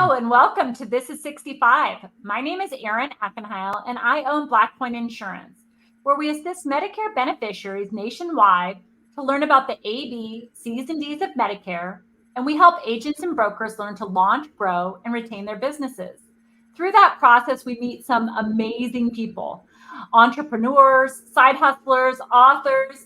Hello and welcome to This is 65. My name is Erin Ackenheil and I own Black Point Insurance, where we assist Medicare beneficiaries nationwide to learn about the A, B, C's, and D's of Medicare, and we help agents and brokers learn to launch, grow, and retain their businesses. Through that process, we meet some amazing people, entrepreneurs, side hustlers, authors,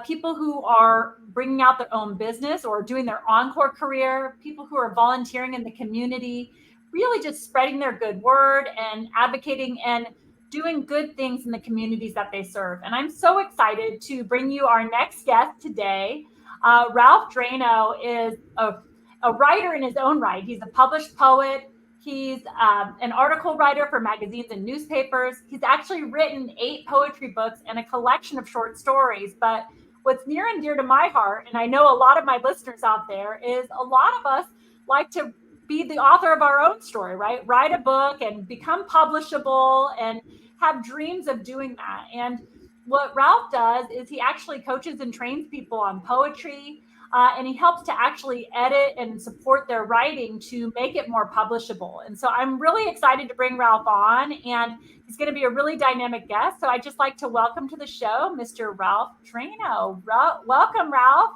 people who are bringing out their own business or doing their Encore career, people who are volunteering in the community, really just spreading their good word and advocating and doing good things in the communities that they serve. And I'm so excited to bring you our next guest today. Ralph Dranow is a writer in his own right. He's a published poet. He's an article writer for magazines and newspapers. He's actually written 8 poetry books and a collection of short stories. But what's near and dear to my heart, and I know a lot of my listeners out there, is a lot of us like to be the author of our own story, right? Write a book and become publishable and have dreams of doing that. And what Ralph does is he actually coaches and trains people on poetry, and he helps to actually edit and support their writing to make it more publishable. And so I'm really excited to bring Ralph on, and he's going to be a really dynamic guest. So I'd just like to welcome to the show, Mr. Ralph Dranow. Welcome, Ralph.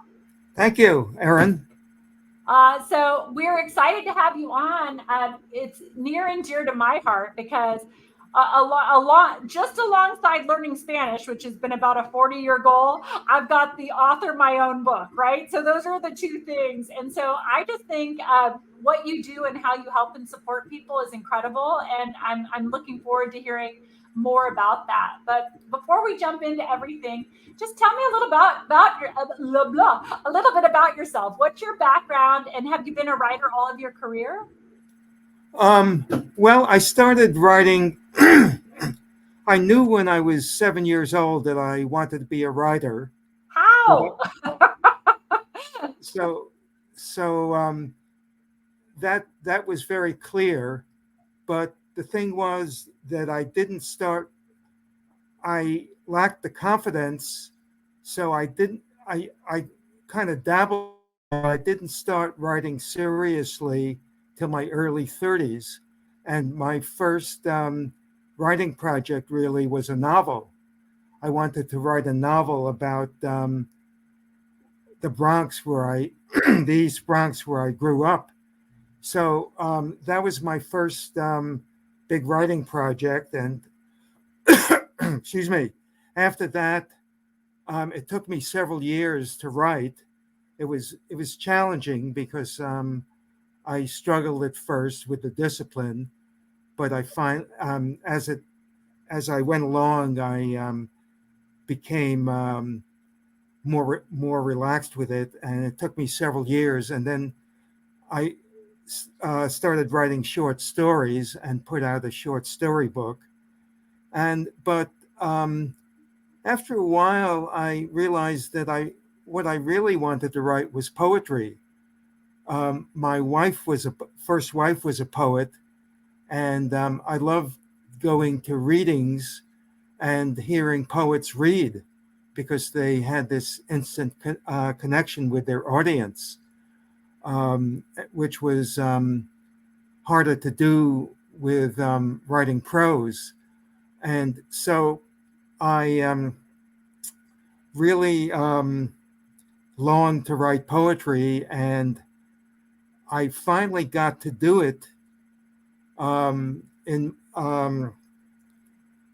Thank you, Erin. So we're excited to have you on. It's near and dear to my heart because just alongside learning Spanish, which has been about a 40-year goal, I've got the author my own book, right? So those are the two things. And so I just think what you do and how you help and support people is incredible. And I'm looking forward to hearing more about that. But before we jump into everything, just tell me a little a little bit about yourself. What's your background, and have you been a writer all of your career? Well, I started writing. I knew when I was 7 years old that I wanted to be a writer. How? So that was very clear. But the thing was that I lacked the confidence, so I kind of dabbled. I didn't start writing seriously till my early 30s. And my first writing project really was a novel. I wanted to write a novel about the Bronx the East Bronx where I grew up. So that was my first big writing project. And excuse me, after that, it took me several years to write. It was challenging because I struggled at first with the discipline, but I find as I went along, I became more relaxed with it, and it took me several years. And then I started writing short stories and put out a short story book. But after a while, I realized that what I really wanted to write was poetry. My first wife was a poet, and I loved going to readings and hearing poets read because they had this instant connection with their audience, which was harder to do with writing prose. And so I really longed to write poetry, and I finally got to do it in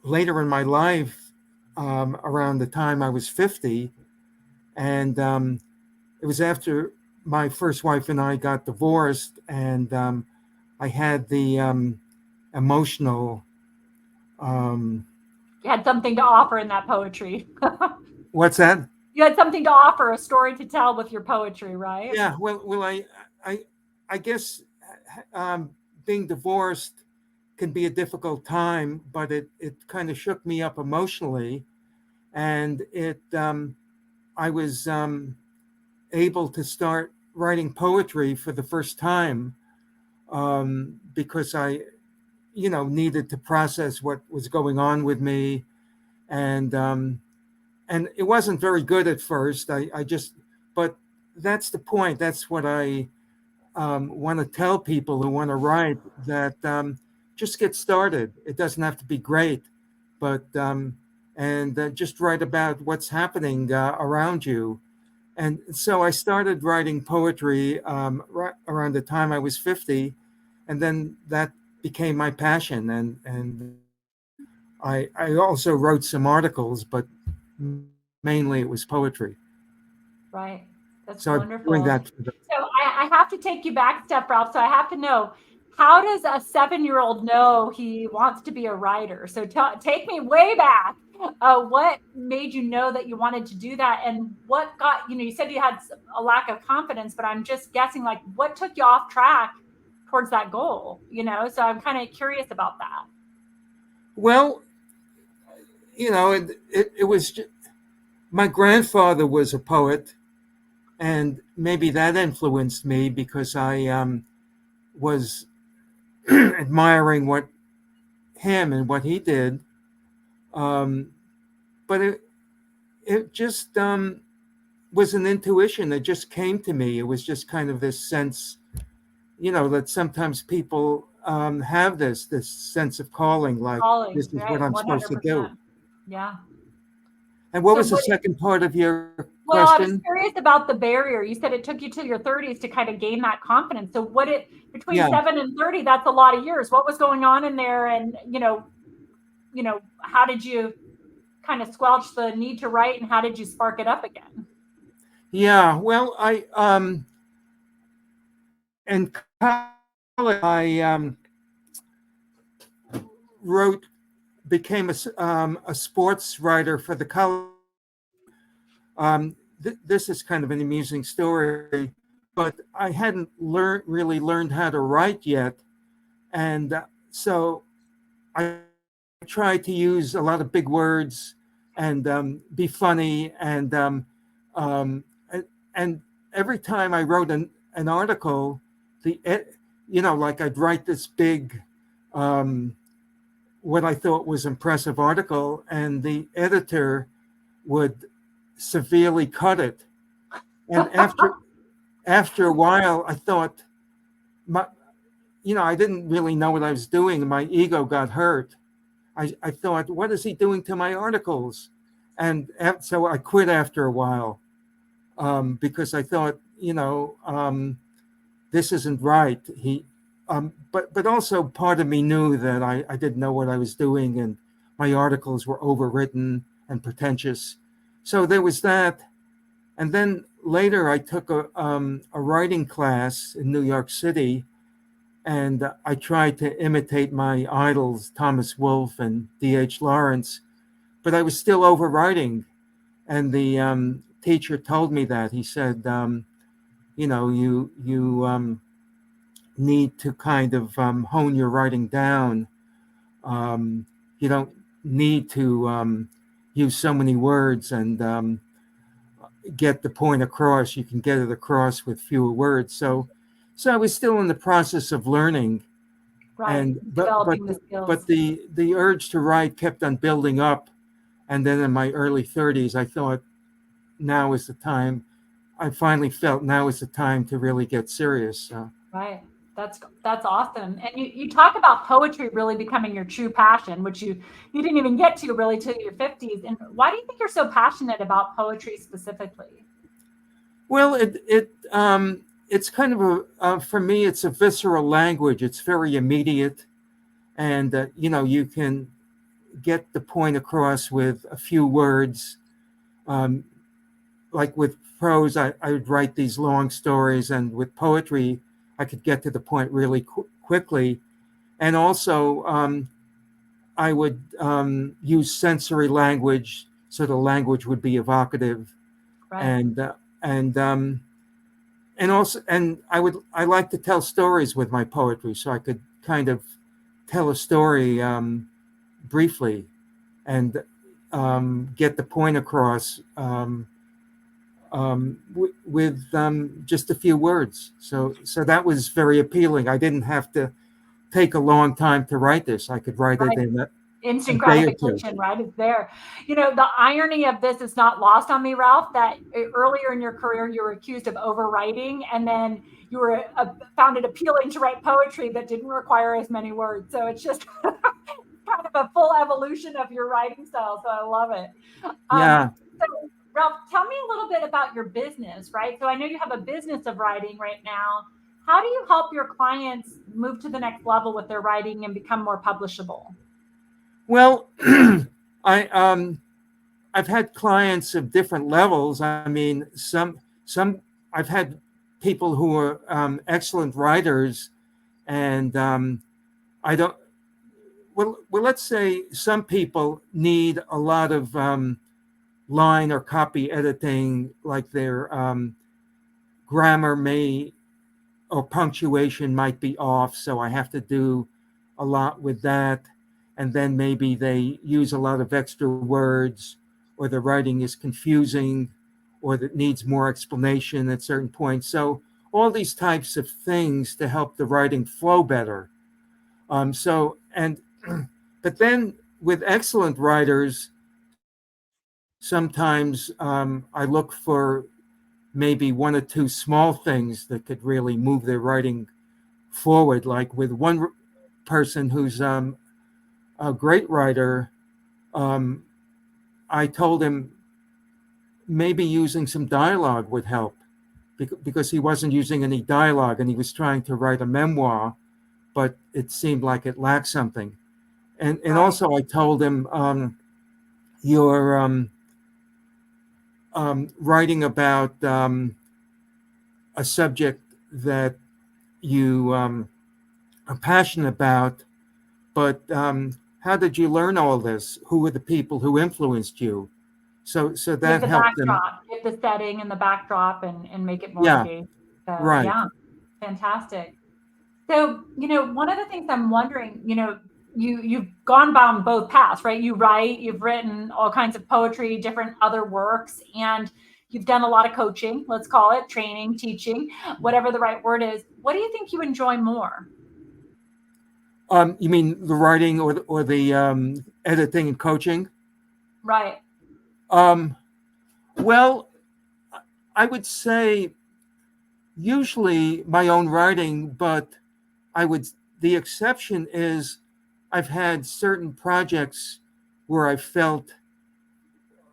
later in my life, around the time I was 50. And it was after my first wife and I got divorced, and I had the emotional. You had something to offer in that poetry. What's that? You had something to offer, a story to tell with your poetry, right? Yeah. Well, I guess being divorced can be a difficult time, but it kind of shook me up emotionally, and I was able to start writing poetry for the first time because I needed to process what was going on with me, and it wasn't very good at first. But that's the point. That's what I want to tell people who want to write that just get started. It doesn't have to be great, but and just write about what's happening around you. And so I started writing poetry right around the time I was 50, and then that became my passion. And I also wrote some articles, but mainly it was poetry. Right. That's So I've been doing wonderful. that for the. So I have to take you back a step, Ralph. So I have to know, how does a 7-year-old know he wants to be a writer? So take me way back. What made you know that you wanted to do that? And what got, you said you had a lack of confidence, but I'm just guessing, like, what took you off track towards that goal? So I'm kind of curious about that. Well, it was my grandfather was a poet, and maybe that influenced me because I was admiring what him and what he did. Um, but it just was an intuition that just came to me. It was just kind of this sense, that sometimes people have this sense of calling, like Calling, this is what right? I'm supposed to do. 100%. Yeah. And what So was the what second part of your Well, I was question? curious about the barrier. You said it took you to your 30s to kind of gain that confidence. So between Yeah. 7 and 30, that's a lot of years. What was going on in there? And, how did you kind of squelch the need to write, and how did you spark it up again? Yeah. Well, I in college I wrote became a sports writer for the college. This is kind of an amusing story, but I hadn't really learned how to write yet, and so I tried to use a lot of big words and be funny, um, and every time I wrote an article, like I'd write this big um, what I thought was impressive article, and the editor would severely cut it. And after a while, I thought, my, I didn't really know what I was doing. My ego got hurt. I thought, what is he doing to my articles? And so I quit after a while because I thought, this isn't right. But also part of me knew that I didn't know what I was doing, and my articles were overwritten and pretentious. So there was that. And then later I took a writing class in New York City, and I tried to imitate my idols, Thomas Wolfe and D.H. Lawrence, but I was still overwriting. And the teacher told me that. He said, you need to kind of hone your writing down. You don't need to use so many words and get the point across. You can get it across with fewer words. So I was still in the process of learning, Right. and Developing the skills. but the urge to write kept on building up. And then in my early 30s, I thought now is the time. I finally felt now is the time to really get serious. Right. That's awesome. And you talk about poetry really becoming your true passion, which you didn't even get to really till your 50s. And why do you think you're so passionate about poetry specifically? Well, it's kind of for me, it's a visceral language. It's very immediate, and you can get the point across with a few words. Um, like with prose, I would write these long stories, and with poetry, I could get to the point really quickly. And also, I would use sensory language, so the language would be evocative, Right. and and um, I like to tell stories with my poetry, so I could kind of tell a story briefly and get the point across with just a few words. So that was very appealing. I didn't have to take a long time to write this. I could write it Right. in instant A day or two. gratification, right? It's there. The irony of this is not lost on me, Ralph, that earlier in your career, you were accused of overwriting, and then you were found it appealing to write poetry that didn't require as many words. So it's just kind of a full evolution of your writing style. So I love it. Yeah. So Ralph, tell me a little bit about your business, right? So I know you have a business of writing right now. How do you help your clients move to the next level with their writing and become more publishable? Well, I I've had clients of different levels. I mean, some I've had people who are excellent writers, and I don't. Well, let's say some people need a lot of line or copy editing, like their grammar may or punctuation might be off, so I have to do a lot with that. And then maybe they use a lot of extra words, or the writing is confusing, or that needs more explanation at certain points. So all these types of things to help the writing flow better. So and but then with excellent writers, sometimes I look for maybe one or two small things that could really move their writing forward. Like with one person who's a great writer, um, I told him maybe using some dialogue would help because he wasn't using any dialogue and he was trying to write a memoir, but it seemed like it lacked something. And Right. also I told him you're writing about a subject that you are passionate about, but how did you learn all this? Who were the people who influenced you? So Give that the helped them. backdrop, give the setting and the backdrop, and make it more Yeah, engaging. So right. yeah, fantastic. So, one of the things I'm wondering, you've gone down both paths, right? You write, you've written all kinds of poetry, different other works, and you've done a lot of coaching, let's call it training, teaching, whatever the right word is. What do you think you enjoy more? You mean the writing or the editing and coaching? Right. Um, well, I would say usually my own writing, but I would. The exception is I've had certain projects where I felt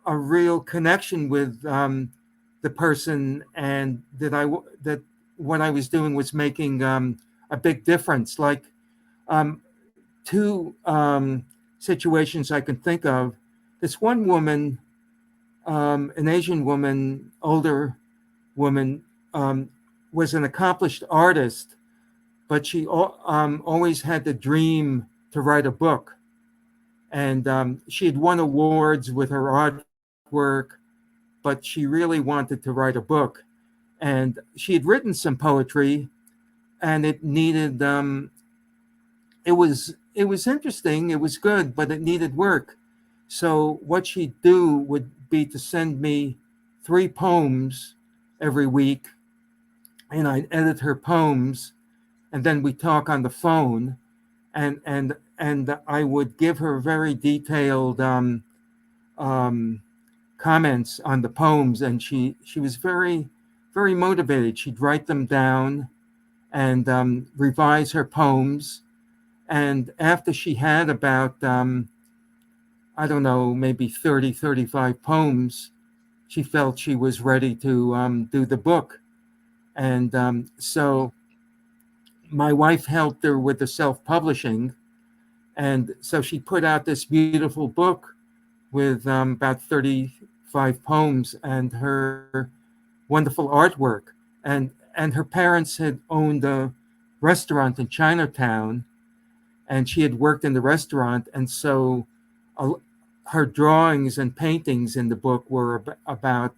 a real connection with the person, and that what I was doing was making a big difference. Like um, two situations I can think of. This one woman, an Asian woman, older woman, um, was an accomplished artist, but she always had the dream to write a book. And she had won awards with her artwork, but she really wanted to write a book. And she had written some poetry, and it was interesting. It was good, but it needed work. So what she'd do would be to send me 3 poems every week, and I'd edit her poems, and then we talk on the phone, and I would give her very detailed um, comments on the poems, and she was very motivated. She'd write them down and revise her poems. And after she had about I don't know, maybe 30, 35 poems, she felt she was ready to do the book. And so my wife helped her with the self publishing. And so she put out this beautiful book with about 35 poems and her wonderful artwork. And her parents had owned a restaurant in Chinatown, and she had worked in the restaurant. And so uh, her drawings and paintings in the book were about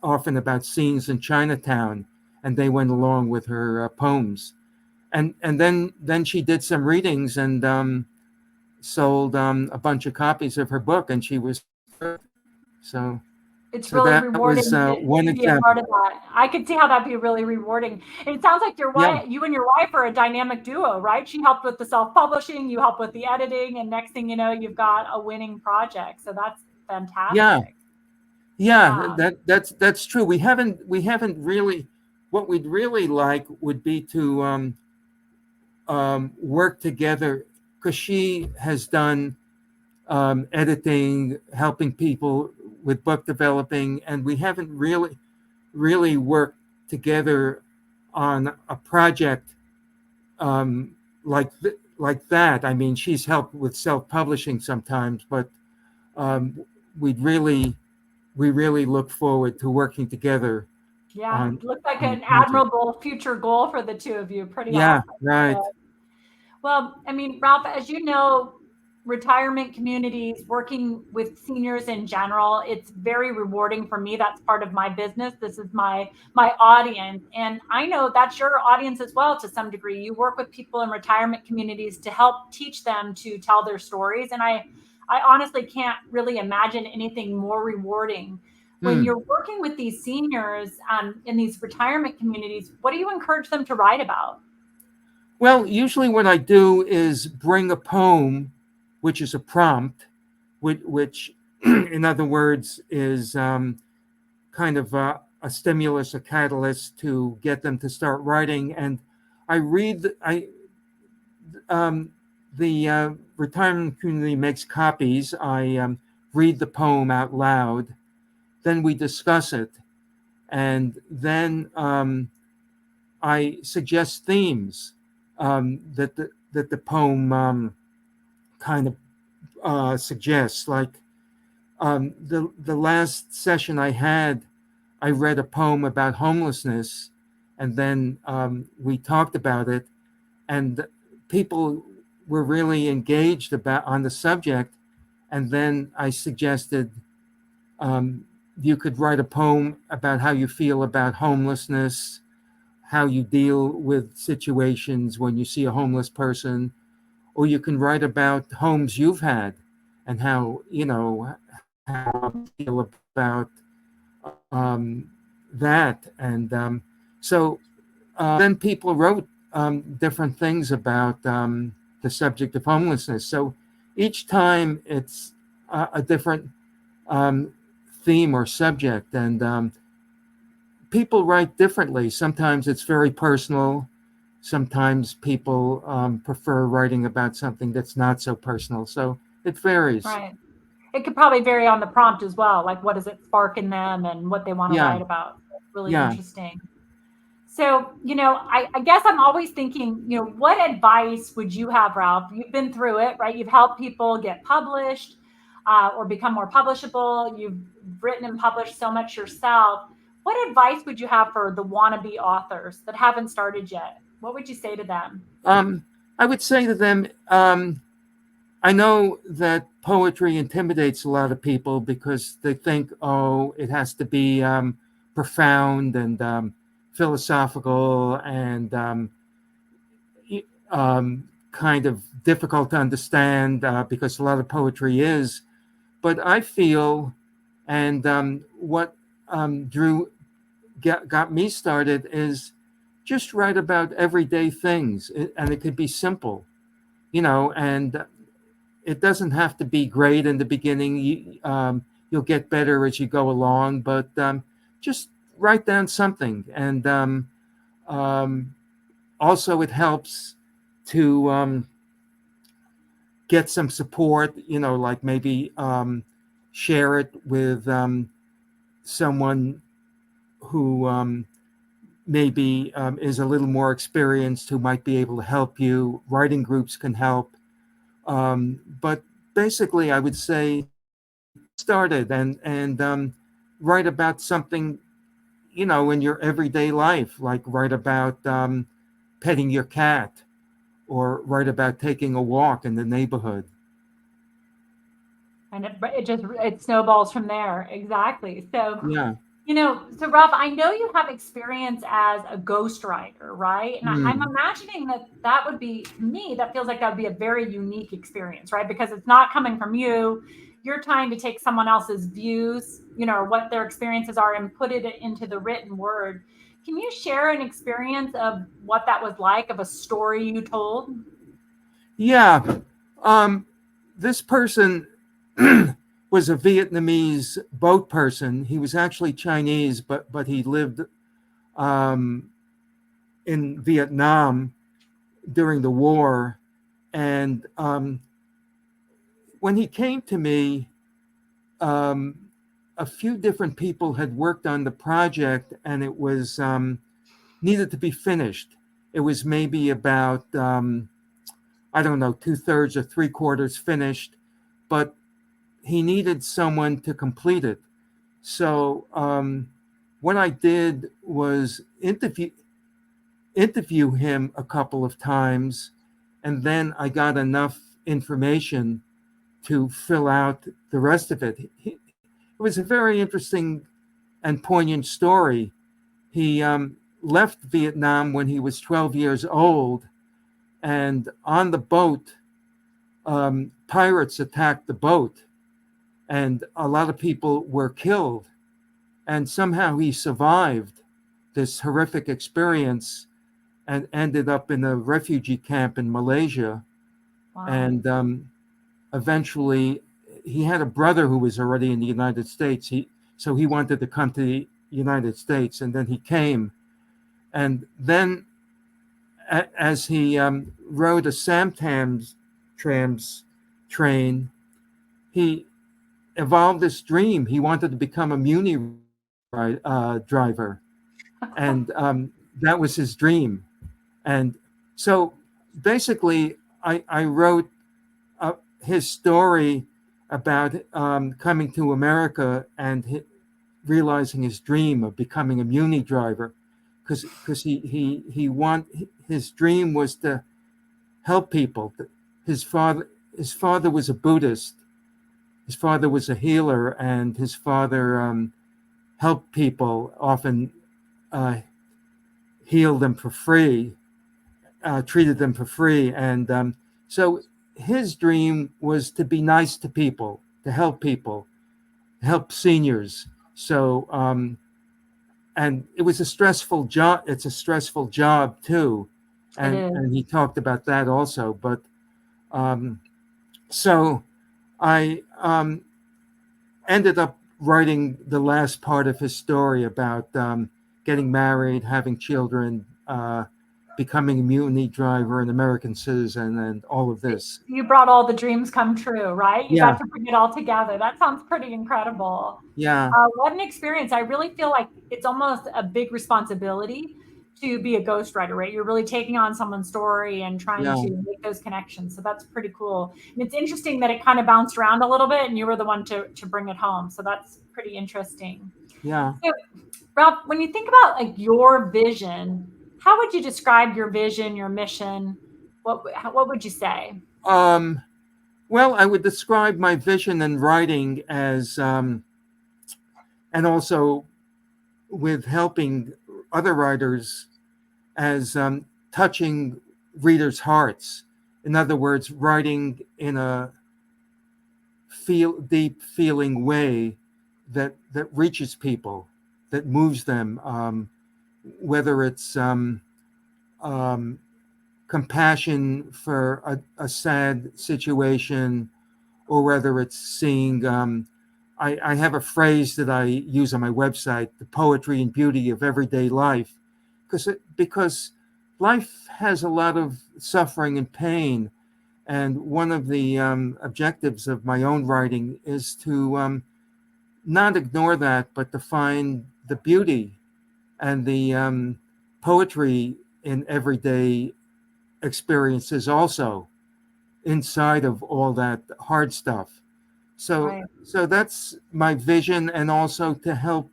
often about scenes in Chinatown, and they went along with her poems. And then she did some readings and sold a bunch of copies of her book, and she was thrilled. So It's So really that was rewarding one to be a part example. of that. I could see how that'd be really rewarding. And it sounds like Yeah, you and your wife are a dynamic duo, right? She helped with the self-publishing, you helped with the editing, and next thing you know, you've got a winning project. So that's yeah, fantastic. yeah. Yeah. That's true. We haven't really. What we'd really like would be to work together, because she has done editing, helping people with book developing, and we haven't really worked together on a project like that. I mean, she's helped with self-publishing sometimes, but um, we'd really we really look forward to working together Yeah. on Looks like on a an project. admirable future goal for the two of you. Pretty Yeah, awesome. right. So, well, I mean, Ralph, as you know, retirement communities, working with seniors in general, it's very rewarding for me. That's part of my business. This is my audience, and I know that's your audience as well to some degree. You work with people in retirement communities to help teach them to tell their stories, and I honestly can't really imagine anything more rewarding. When Hmm. you're working with these seniors in these retirement communities, what do you encourage them to write about? Well, usually what I do is bring a poem, which is a prompt, which in other words, is kind of a stimulus, a catalyst to get them to start writing. And I read, um, the retirement community makes copies. I read the poem out loud. Then we discuss it. And then I suggest themes that the poem kind of suggests. Like the last session I had, I read a poem about homelessness, and then we talked about it, and people were really engaged about on the subject. And then I suggested um, you could write a poem about how you feel about homelessness, how you deal with situations when you see a homeless person, or you can write about homes you've had and how how you feel about um, that. And so then people wrote different things about the subject of homelessness. So each time it's a different um, theme or subject, and people write differently. Sometimes it's very personal. Sometimes people prefer writing about something that's not so personal. So it varies. Right. It could probably vary on the prompt as well, like what does it spark in them and what they want to Yeah, write about. It's really yeah. interesting. So, I guess I'm always thinking, what advice would you have, Ralph? You've been through it, right? You've helped people get published or become more publishable. You've written and published so much yourself. What advice would you have for the wannabe authors that haven't started yet? What would you say to them? I would say to them, I know that poetry intimidates a lot of people because they think, oh, it has to be profound and philosophical and kind of difficult to understand because a lot of poetry is. But I feel, and what Drew got me started is just write about everyday things, and it could be simple, and it doesn't have to be great in the beginning. You'll get better as you go along, but just write down something. And um, also, it helps to get some support, like maybe share it with someone who maybe is a little more experienced, who might be able to help you. Writing groups can help. But basically, I would say get started and write about something in your everyday life, like write about petting your cat or write about taking a walk in the neighborhood. And it snowballs from there. Exactly. So, Yeah. so Ralph, I know you have experience as a ghostwriter, right? And I'm Mm. imagining that would be, to me, that feels like that would be a very unique experience, right? Because it's not coming from you. you're trying to take someone else's views, or what their experiences are, and put it into the written word. Can you share an experience of what that was like, of a story you told? Yeah. Um, this person was a Vietnamese boat person. He was actually Chinese, but he lived um, in Vietnam during the war. And when he came to me, um, a few different people had worked on the project, and it was needed to be finished. It was maybe about I don't know, 2/3 or 3/4 finished, but he needed someone to complete it. So what I did was interview him a couple of times, and then I got enough information to fill out the rest of it. It was a very interesting and poignant story. He left Vietnam when he was 12 years old, and on the boat, pirates attacked the boat, and a lot of people were killed. And somehow he survived this horrific experience and ended up in a refugee camp in Malaysia. Wow. And eventually, he had a brother who was already in the United States. So he wanted to come to the United States, and then he came. And then, as he rode a Samtrans train, he evolved this dream. He wanted to become a Muni driver, and that was his dream. And so, basically, I wrote his story about coming to America and realizing his dream of becoming a Muni driver, because his dream was to help people. His father was a Buddhist. His father was a healer, and his father helped people, often uh, healed them for free, treated them for free. And so his dream was to be nice to people, help seniors. So, and it was a stressful job. It's a stressful job too. It And is. he talked about that also. But um, so I ended up writing the last part of his story about getting married, having children, becoming a mutiny driver, an American citizen, and all of this. You brought all the dreams come true, right? You got Yeah, to bring it all together. That sounds pretty incredible. yeah, What an experience. I really feel like it's almost a big responsibility to be a ghostwriter, right? You're really taking on someone's story and trying yeah, to make those connections. So that's pretty cool. And it's interesting that it kind of bounced around a little bit and you were the one to bring it home. So that's pretty interesting. yeah. So, Ralph, when you think about like your vision, how would you describe your vision, your mission? What would you say? Um, well, I would describe my vision and writing as, and also with helping other writers, as touching readers' hearts. In other words, writing in a deep feeling way that reaches people, that moves them, whether it's um, compassion for a sad situation, or whether it's seeing. I have a phrase that I use on my website: the poetry and beauty of everyday life, because life has a lot of suffering and pain, and one of the objectives of my own writing is to not ignore that, but to find the beauty and the poetry in everyday experiences also, inside of all that hard stuff. So, Right. so that's my vision, and also to help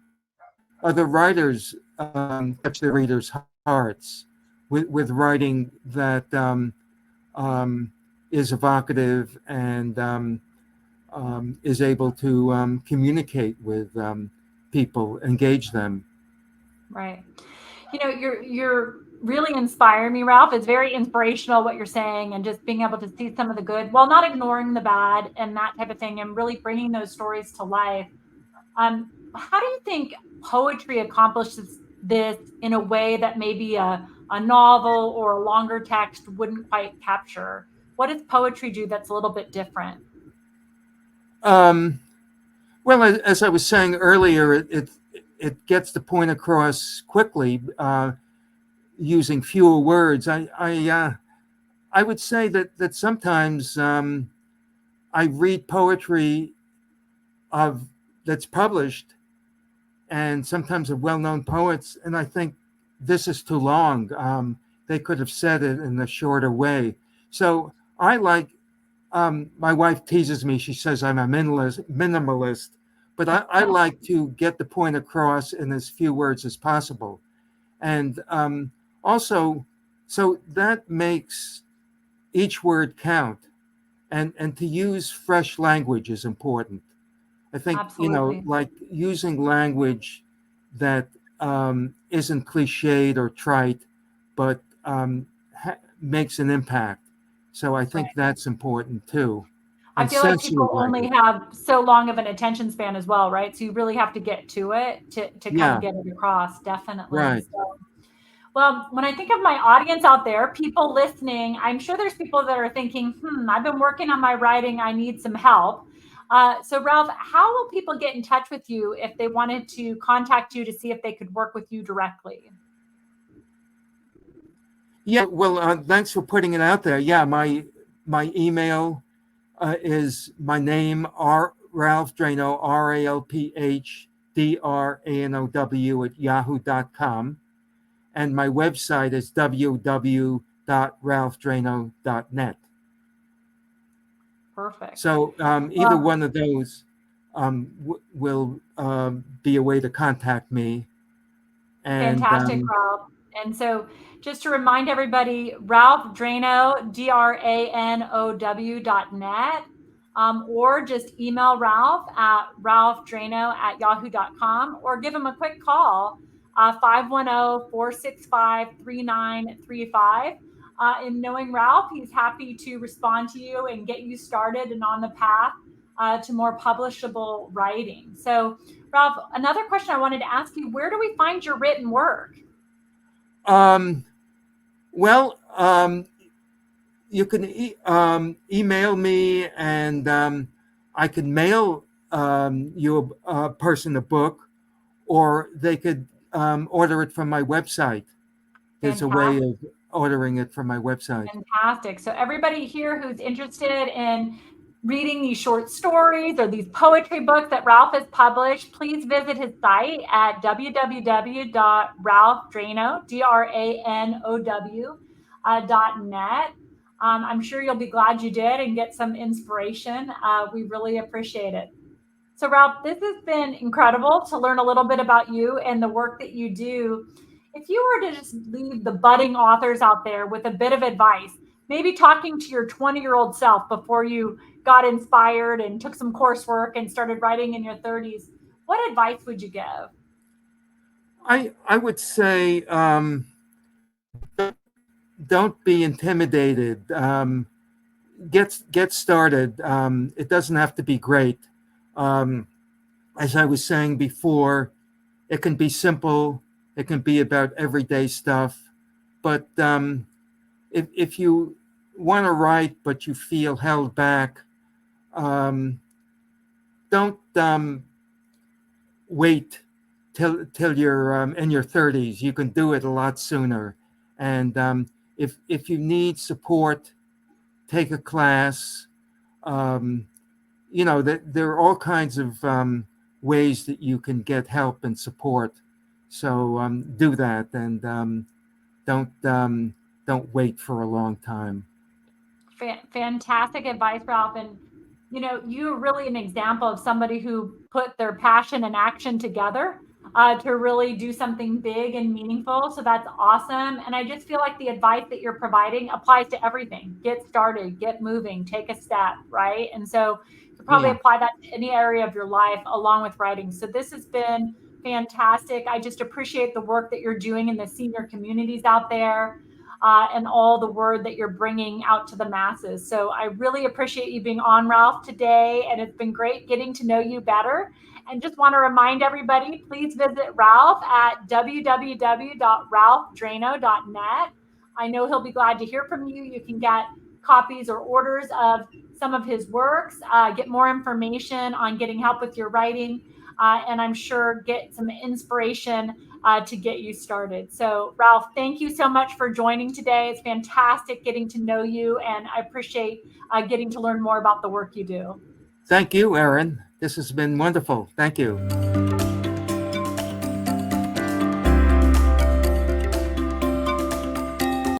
other writers touch their readers' hearts with writing that um, is evocative and is able to communicate with people, engage them. Right. You know, you're really inspire me, Ralph. It's very inspirational what you're saying, and just being able to see some of the good while not ignoring the bad and that type of thing, and really bringing those stories to life. How do you think poetry accomplishes this in a way that maybe a novel or a longer text wouldn't quite capture? What does poetry do that's a little bit different? Um, well, as I was saying earlier, it gets the point across quickly using fewer words. I would say that sometimes I read poetry of that's published, and sometimes of well-known poets, and I think this is too long. They could have said it in a shorter way. So I like. My wife teases me. She says I'm a minimalist, but I like to get the point across in as few words as possible, and also, so that makes each word count, and to use fresh language is important. I think, Absolutely. like using language that isn't cliched or trite, but makes an impact. So I think Right. that's important too. I And feel like sensory people only language. have so long of an attention span as well, right? So you really have to get to it to kind of Yeah, get it across, definitely. right. So, well, when I think of my audience out there, people listening, I'm sure there's people that are thinking, I've been working on my writing. I need some help. So, Ralph, how will people get in touch with you if they wanted to contact you to see if they could work with you directly? Yeah, well, thanks for putting it out there. Yeah, my email is my name, Ralph Dranow, RalphDranow at yahoo.com. And my website is www.ralphdrano.net. Perfect. So either Well, one of those will be a way to contact me. And fantastic, Ralph. And so, just to remind everybody, Ralph Drano, DRANOW.net, or just email Ralph at ralphdrano at yahoo.com, or give him a quick call, 510 And knowing Ralph, he's happy to respond to you and get you started and on the path to more publishable writing. So, Ralph, another question I wanted to ask you, where do we find your written work? um, well, you can email me, and I can mail you a person a book, or they could order it from my website. There's a way Fantastic. of ordering it from my website. Fantastic. So, everybody here who's interested in reading these short stories or these poetry books that Ralph has published, please visit his site at www.ralphdranow.net. I'm sure you'll be glad you did and get some inspiration. We really appreciate it. So, Ralph, this has been incredible to learn a little bit about you and the work that you do. If you were to just leave the budding authors out there with a bit of advice, maybe talking to your 20-year-old self before you got inspired and took some coursework and started writing in your 30s, what advice would you give? I would say don't be intimidated. Get started. It doesn't have to be great. Um, as I was saying before, it can be simple. It can be about everyday stuff. But if you want to write but you feel held back, um, don't wait till you're in your 30s. You can do it a lot sooner. And if you need support, take a class. Um, that there are all kinds of ways that you can get help and support. So do that, and don't don't wait for a long time. Fantastic advice, Ralph. And you're really an example of somebody who put their passion and action together to really do something big and meaningful. So that's awesome. And I just feel like the advice that you're providing applies to everything. Get started, get moving, take a step, right? And so you could probably Yeah, apply that to any area of your life along with writing. So this has been fantastic. I just appreciate the work that you're doing in the senior communities out there, and all the word that you're bringing out to the masses. So I really appreciate you being on, Ralph, today. And it's been great getting to know you better. And just want to remind everybody, please visit Ralph at www.ralphdranow.net. I know he'll be glad to hear from you. You can get copies or orders of some of his works, get more information on getting help with your writing, and I'm sure get some inspiration to get you started. So, Ralph, thank you so much for joining today. It's fantastic getting to know you, and I appreciate getting to learn more about the work you do. Thank you, Erin. This has been wonderful. Thank you.